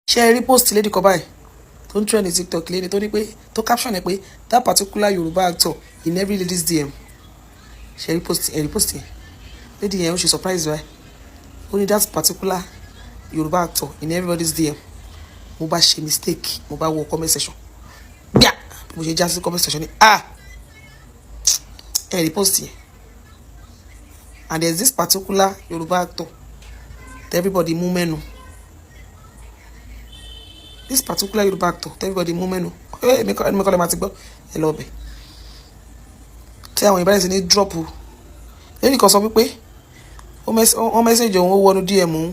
Ṣé rí post lady kan báyìí tó ń trend ní TikTok lẹ́ni tó ní pé tó caption ẹ̀ pé that particular Yorùbá actor in every lady's DM. Ṣé rí post yẹn lady yẹn ó ṣe surprise right ó ní that particular Yorùbá actor in everybody's DM. Mo bá ṣe mistake mo bá wọ comment section gbà mo ṣe já sí comment section ni rí post yẹn and there's this particular Yorùbá actor that everybody mú mẹ́nu. This particular Yoruba actor everybody mú mẹ́nu èmi kọ́ lè máa ti gbọ́ ẹ lọ bẹ̀ tí àwọn ìbáraẹni sì ní drop lẹ́yìn kan sọ wípé wọ́n mẹ́sẹ̀jì òun ó wọnú DM òun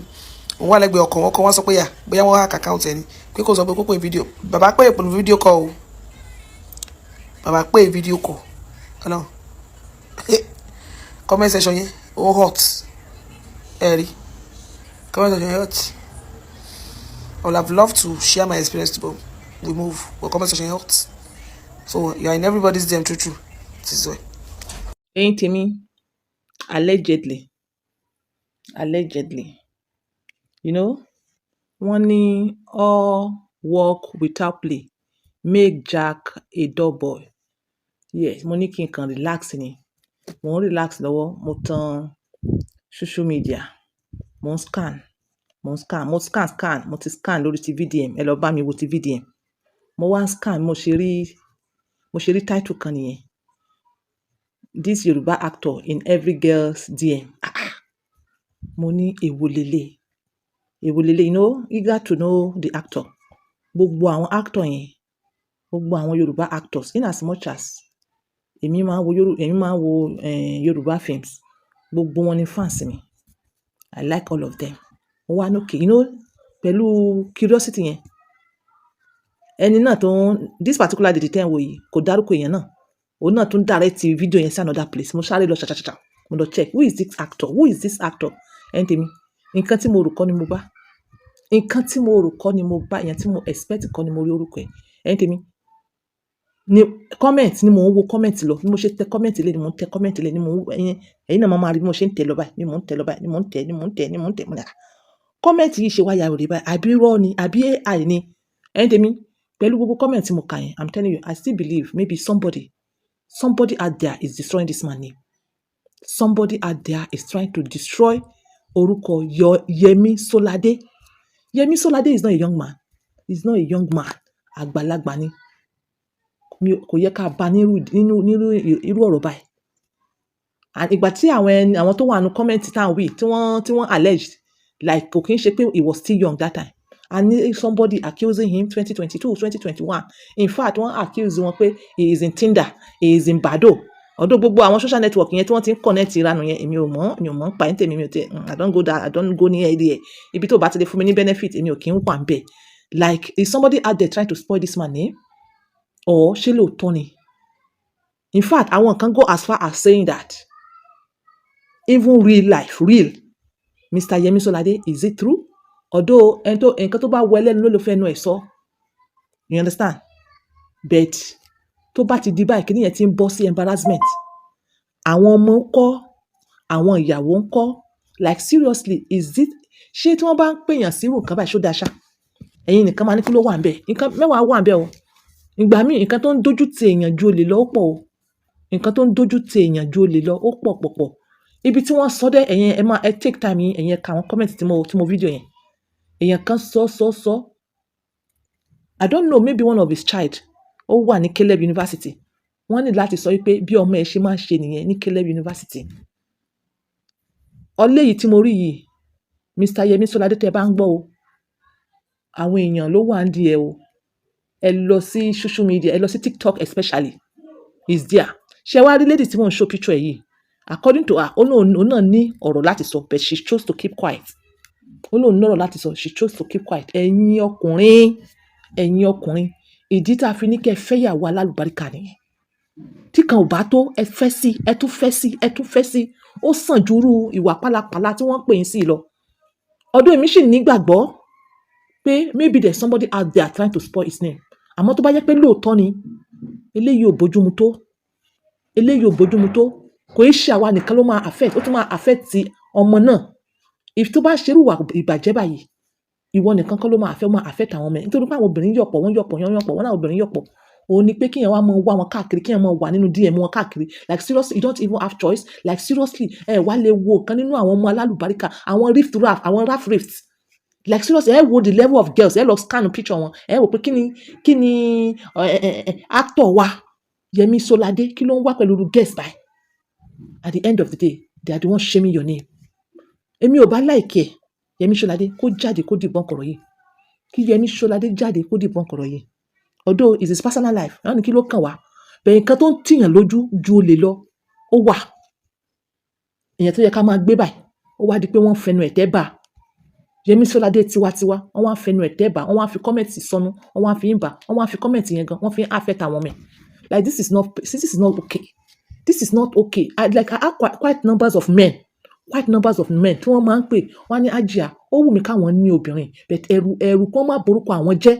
wà lẹ́gbẹ̀ẹ́ ọkọ̀ wọn kọ́ wọ́n sọ pé yà bóyá wọ́n hack account ẹni pé kò sọ pé kó pè fídíò bàbá pè pẹ̀lú fídíò kọ́ o bàbá pè fídíò kọ́ ọ̀nà comment section yẹn ó hot ẹ rí comment section yẹn hot. I would have loved to share my experience, but we move. But comment section helps. So you are in everybody's DM, true. This is why. Ẹ̀yin tèmi, allegedly, wọ́n ní all work without play make Jack a dull boy. Yes, mo ní kí n kàn relax ni. Mo ń relax lọ́wọ́, mo tan social media, mo scan, mo ti scan lórí ti VDM, ẹ lọ bá mi wo ti VDM. Mo wá scan, mo ṣe rí title kan nìyẹn. This Yoruba actor in every girl's DM. Mo ní èwo lélẹ̀, eager to know the actor. Gbogbo àwọn actor yẹn, gbogbo àwọn Yoruba actors, in as much as èmi máa wo Yoruba films, gbogbo wọn ni fans mi. I like all of them. Mo wá okay, pẹ̀lú curiosity yẹn. Ẹni náà this particular lady tẹ́ ń wò yìí kò dárúkọ èèyàn náà. Òun náà tún direct video yẹn sí another place. Mo sáré lọ ṣàṣàṣàṣà. Mo lọ check who is this actor? Ẹni tèmi, nǹkan tí mo rò kọ́ ni mo bá. Èèyàn tí mo expect kọ́ ni mo rí orúkọ ẹ̀. Ẹni tèmi, comment ni mo ń wo comment lọ. Bí mo ṣe tẹ comment lé ni mo ń tẹ comment lé ni mo ń ẹ̀yin náà máa rí bí mo ṣe ń tẹ lọ báyìí. Ni mo ń tẹ. Comment yìí ṣe wá ya òde báyìí. Àbí irọ́ ni, àbí AI ni. Ẹni tèmi, pẹ̀lú gbogbo comment tí mo kà yẹn, I'm telling you, I still believe maybe somebody out there is destroying this man's name. Somebody out there is trying to destroy orúkọ Yemi Solade. Yemi Solade is not a young man. He's not a young man. Àgbàlagbà ni. Kò yẹ ká bá nírú ọ̀rọ̀ báyìí. And ìgbà tí àwọn tó wà nínú comment táwọn wí tí wọ́n alleged like kò kí ń ṣe pé he was still young that time. And somebody accusing him 2022, 2021. In fact, wọ́n accuse wọn pé he is in Tinder, he is in Badoo. Although gbogbo àwọn social network yẹn tí wọ́n ti ń connect ìranù yẹn, èmi ò mọ̀ pa tèmi, I don't go there, I don't go near there. Ibi tó bá ti lè fún mi ní benefit, èmi ò kí ń wà ń bẹ̀. Like, is somebody out there trying to spoil this man's name? Or ṣé lóòótọ́ ni? In fact, àwọn kan go as far as saying that even real, Mr. Yemi Solade, is it true? Although nǹkan tó bá wọ ẹlẹ́nu ló fẹ́ nu ẹ̀ sọ. You understand? But tó bá ti di báyìí kí nìyẹn ti ń bọ́ sí embarrassment. Àwọn ọmọ ń kọ́, àwọn ìyàwó ń kọ́. Like seriously, is it? Ṣé tí wọ́n bá ń pèèyàn sí irú nǹkan báyìí ṣó dáṣá? Ẹ̀yin nìkan máa ní kí ló wà ń bẹ̀. Nǹkan mẹ́wàá wà ń bẹ̀ o. Ìgbà míì nǹkan tó ń dojú ti èèyàn ju olè lọ ó pọ̀ o. Nǹkan tó ń dojú ti èèyàn ju olè lọ ó pọ̀. Ibi tí wọ́n sọ dé ẹ̀yin ẹ take time yín ẹ̀yin ka àwọn comment tí mo video yẹn. Èèyàn kan sọ. I don't know, maybe one of his child. Ó wà ní Caleb University. Wọ́n ní láti sọ wípé bí ọmọ ẹ̀ ṣe máa ń ṣe nìyẹn ní Caleb University. Ọlẹ́ yìí tí mo rí yìí, Mr. Yemi Solade tẹ́ bá ń gbọ́ o. Àwọn èèyàn ló wà ń di ẹ o. Ẹ lọ sí social media, ẹ lọ sí TikTok especially. Is there. Ṣé wá rí lady tí wọ́n show picture yìí? According to her, ó náà ní ọ̀rọ̀ láti sọ, but she chose to keep quiet. Ó lóun ní ọ̀rọ̀ láti sọ, she chose to keep quiet. Ẹ̀yin ọkùnrin, ìdí tá a fi ní kẹ́ fẹ́yàwó alálùbáríkà nìyẹn. Tí kan ò bá tó, ẹ fẹ́ sí. Ó sàn jùrú ìwà pálapàla tí wọ́n pè yín sí lọ. Ọdún èmi sì nígbàgbọ́ pé maybe there's somebody out there trying to spoil his name. Àmọ́ tó bá jẹ́ pé lóòótọ́ ni, eléyìí ò bójúmu tó. Kò í ṣe àwa nìkan ló máa affect, ó tún máa affect ọmọ náà. If tó bá ṣerú ìwà ìbàjẹ́ báyìí, ìwọ nìkan kọ́ ló máa affect àwọn ọmọ ẹ̀ nítorí pé àwọn obìnrin yọ̀pọ̀ wọ́n náà obìnrin yọ̀pọ̀ òun ni pé kíyàn wá máa wá wọn káàkiri kíyàn máa wà nínú DM wọn káàkiri like seriously you don't even have choice like seriously wá lè wo kan nínú àwọn ọmọ alálùbáríkà àwọn raf rift like seriously wo the level of girls lọ scan picture wọn wò pé kí ni actor wa Yẹmí Ṣọ́ládé kí ló ń wá pẹ̀lú guest by at the end of the day they are the ones shaming your name èmi ò bá like ẹ Yẹmí Ṣọ́ládé kó jáde kó dìbọn kọ̀rọ̀ yìí kí Yẹmí Ṣọ́ládé jáde kó dìbọn kọ̀rọ̀ yìí although it's his personal life náà ni kí ló kàn wá bẹ́ẹ̀ nǹkan tó ń tìyàn lójú ju olè lọ ó wà èèyàn tó yẹ ká máa gbé báyìí ó wá di pé wọ́n fẹnu ẹ̀tẹ́ bà Yẹmí Ṣọ́ládé tiwantiwa wọ́n wá fẹnu ẹ̀tẹ́ bà wọ́n wá fi kọ́mẹ̀tì sọnù wọ́n wá fi ń bà wọ́n wá fi kọ́mẹ̀tì yẹn gan wọ́n fi ń affect àwọn ọmọ ẹ̀ like this is not okay this is not okay I have quite numbers of men tí wọ́n máa ń pè wọ́n ní Àjíà ó wù mí káwọn ní obìnrin but ẹ̀rù kó má borúkọ àwọn jẹ́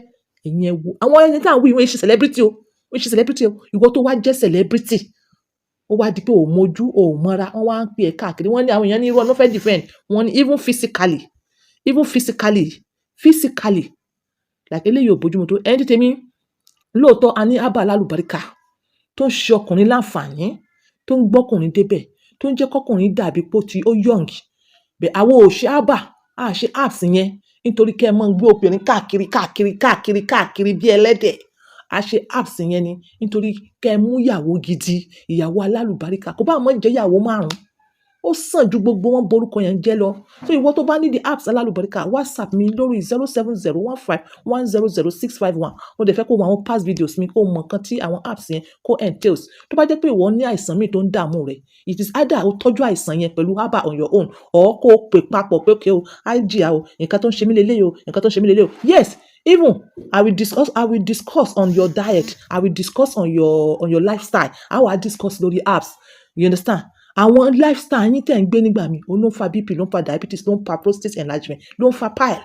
ẹ̀yin ẹ̀wù àwọn ẹni tí àwọn ìwé ṣe celebrity o ìwọ tó wá jẹ́ celebrity ó wá di pé ò mójú ò mọ́ra wọ́n wá ń pè ẹ́ káàkiri wọ́n ní àwọn èèyàn ní irú ọ̀nà fẹ́ defend wọ́n ní even physically like eléyìí ò bójúmu tó ẹni tèmi lóòótọ́ a ní Abba alálùbáríkà tó ń ṣe ọkùnrin láǹfààní tó ń gbọ́kùnrin débẹ̀ tó ń jẹ́ kọ́kùnrin dàbí pé ó young bẹ̀ àwọn ò ṣe Abba a ṣe apps yẹn nítorí kẹ́ ẹ mọ́ gbé obìnrin káàkiri bí ẹlẹ́dẹ̀ a ṣe apps yẹn ni nítorí kẹ́ ẹ mú ìyàwó gidi ìyàwó alálùbáríkà kò bá mọ́ jẹ́ ìyàwó 5 ó sàn ju gbogbo wọn borúkọ yẹn jẹ́ lọ so ìwọ tó bá ní the apps alálùbáríkà WhatsApp mi lórí 07015100651 mo dẹ̀ fẹ́ kó mọ àwọn past videos mi kó mọ nǹkan tí àwọn apps yẹn kó entails tó bá jẹ́ pé ìwọ ní àìsàn míì tó ń dààmú rẹ̀ it is either ó tọ́jú àìsàn yẹn pẹ̀lú Abba on your own or kó o pè papọ̀ pé okay o Àjíà o nǹkan tó ń ṣe mí lélẹ́yìí o yes even I will discuss on your diet I will discuss on your lifestyle I will discuss lórí apps you understand àwọn lifestyle yín tẹ̀ ń gbé nígbà mi ó ló ń fa BP ló ń fa diabetes ló ń fa prostate enlargement ló ń fa pile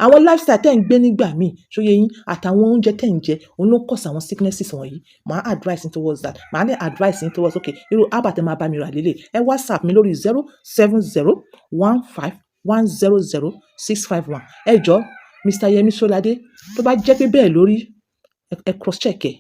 àwọn lifestyle tẹ̀ ń gbé nígbà mi ṣóyè yín àtàwọn oúnjẹ tẹ̀ ń jẹ ó ló ń cause àwọn sicknesses wọ̀nyí màá advice in towards that màá ní advice in towards okay irú Abba tẹ́ máa bá mi rà lélẹ̀ WhatsApp mi lórí 07015100651 ẹ jọ̀ọ́ Mr. Yẹmí Ṣọ́ládé tó bá jẹ́ pé bẹ́ẹ̀ lórí ẹ cross check ẹ